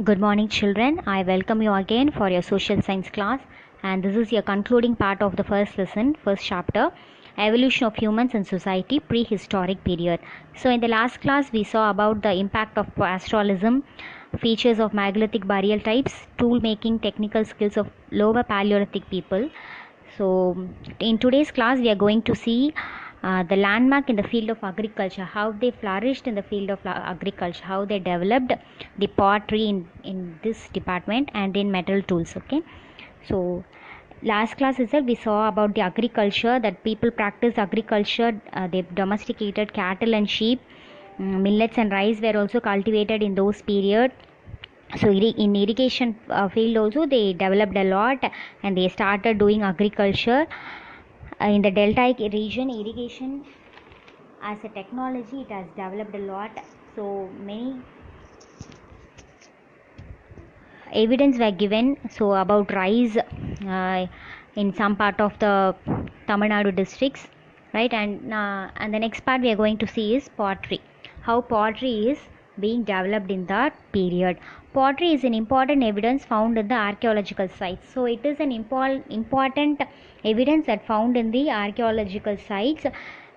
Good morning, children. I welcome you again for your social science class, and this is your concluding part of the first lesson, first chapter, Evolution of Humans in Society, Prehistoric Period. So, in the last class, we saw about the impact of pastoralism, features of megalithic burial types, tool making, technical skills of lower Paleolithic people. So, in today's class, we are going to see the landmark in the field of agriculture, how they flourished in the field of agriculture, how they developed the pottery in this department and in metal tools. Okay, so last class itself we saw about the agriculture, that people practiced agriculture, they domesticated cattle and sheep. Millets and rice were also cultivated in those period. So in irrigation field also they developed a lot, and they started doing agriculture. In the deltaic region, irrigation as a technology, it has developed a lot. So many evidence were given so about rice in some part of the Tamil Nadu districts, right? And the next part we are going to see is pottery, how pottery is being developed in that period. Pottery is an important evidence found in the archaeological sites. So it is an important evidence that found in the archaeological sites.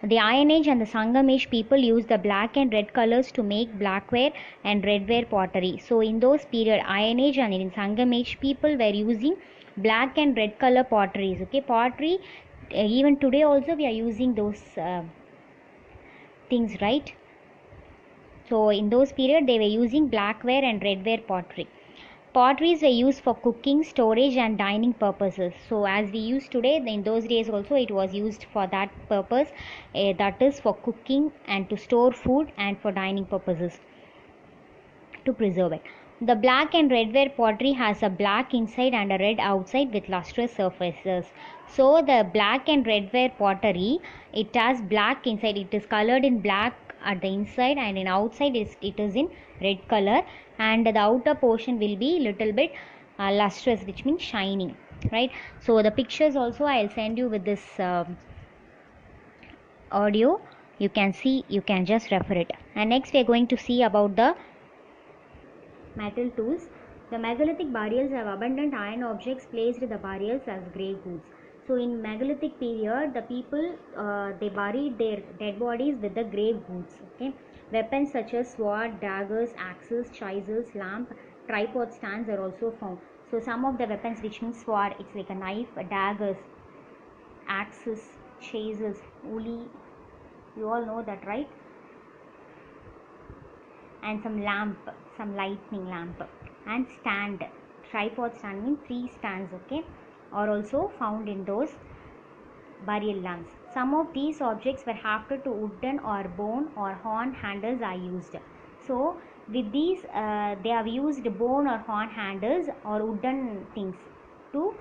The Iron Age and the Sangam Age people used the black and red colors to make blackware and redware pottery. So in those period, Iron Age and in Sangam Age, people were using black and red color potteries. Okay, pottery, even today also we are using those things, right? So in those period they were using blackware and redware pottery. Potteries were used for cooking, storage and dining purposes. So as we use today, in those days also it was used for that purpose, that is for cooking and to store food and for dining purposes, to preserve it. The black and redware pottery has a black inside and a red outside with lustrous surfaces. So the black and redware pottery, it has black inside, it is colored in black at the inside, and in outside it is in red color, and the outer portion will be little bit lustrous, which means shining, right? So the pictures also I'll send you with this audio. You can see, you can just refer it. And next we are going to see about the metal tools. The megalithic burials have abundant iron objects placed in the burials as grave goods. So in megalithic period, the people they buried their dead bodies with the grave goods. Okay, weapons such as sword, daggers, axes, chisels, lamp, tripod stands are also found. So some of the weapons, which means sword, it's like a knife, daggers, axes, chisels, uli, you all know that, right? And some lamp, some lightning lamp, and stand, tripod stand means 3 stands, okay, are also found in those burial lamps. Some of these objects were hafted to wooden or bone or horn handles are used. So with these they have used bone or horn handles or wooden things to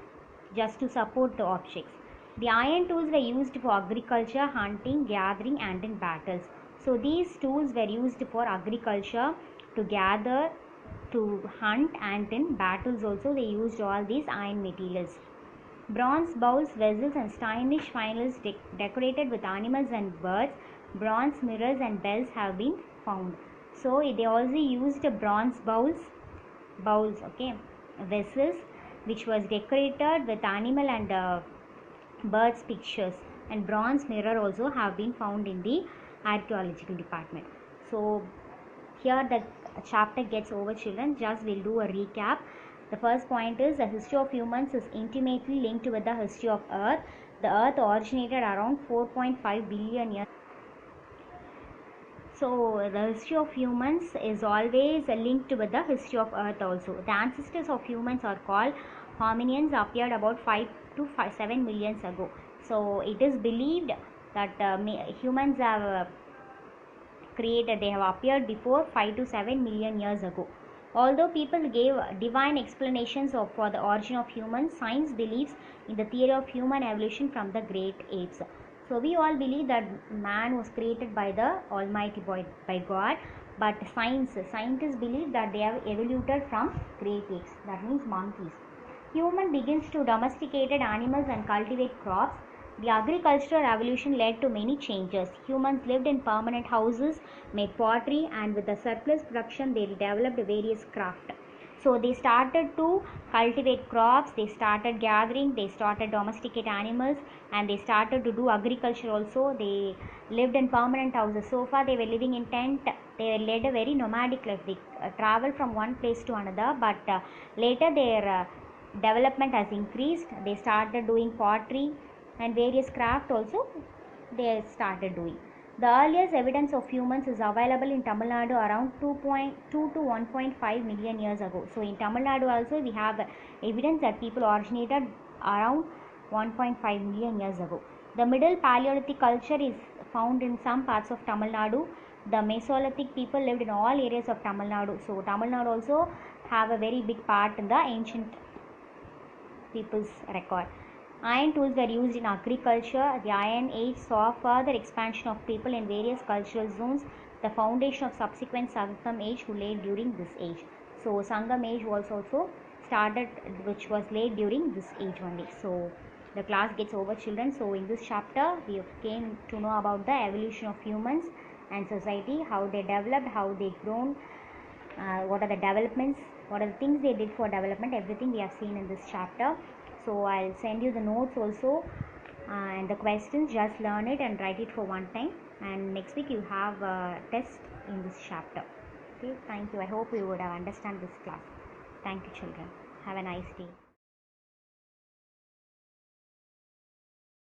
just to support the objects. The iron tools were used for agriculture, hunting, gathering and in battles. So these tools were used for agriculture, to gather, to hunt, and in battles also they used all these iron materials. Bronze bowls, vessels and stylish finals decorated with animals and birds, bronze mirrors and bells have been found. So they also used bronze bowls, okay, vessels which was decorated with animal and birds pictures, and bronze mirror also have been found in the archaeological department. So here the chapter gets over, children. Just we'll do a recap. The first point is the history of humans is intimately linked with the history of earth. The earth originated around 4.5 billion years. So the history of humans is always linked with the history of earth also. The ancestors of humans are called hominians, appeared about 5 to 7 million ago. So it is believed that humans have they have appeared before 5 to 7 million years ago. Although people gave divine explanations for the origin of humans, science believes in the theory of human evolution from the great apes. So we all believe that man was created by the Almighty, by God, but scientists believe that they have evolved from great apes, that means monkeys. Human begins to domesticated animals and cultivate crops. The agricultural revolution led to many changes. Humans lived in permanent houses, made pottery, and with the surplus production they developed various crafts. So they started to cultivate crops, they started gathering, they started domesticate animals, and they started to do agriculture also. They lived in permanent houses. So far they were living in tent. They led a very nomadic life. They traveled from one place to another, but later their development has increased. They started doing pottery and various craft also they started doing. The earliest evidence of humans is available in Tamil Nadu around 2.2 to 1.5 million years ago. So in Tamil Nadu also we have evidence that people originated around 1.5 million years ago. The Middle Paleolithic culture is found in some parts of Tamil Nadu. The Mesolithic people lived in all areas of Tamil Nadu. So Tamil Nadu also have a very big part in the ancient people's record. Iron tools were used in agriculture. The Iron Age saw further expansion of people in various cultural zones. The foundation of subsequent Sangam Age who laid during this age. So Sangam Age was also started, which was laid during this age only. So the class gets over, children. So in this chapter we came to know about the evolution of humans and society, how they developed, how they grown, what are the developments, what are the things they did for development. Everything we have seen in this chapter. So I'll send you the notes also and the questions. Just learn it and write it for one time, and next week you have a test in this chapter. Okay, thank you. I hope you would have understand this class. Thank you, children. Have a nice day.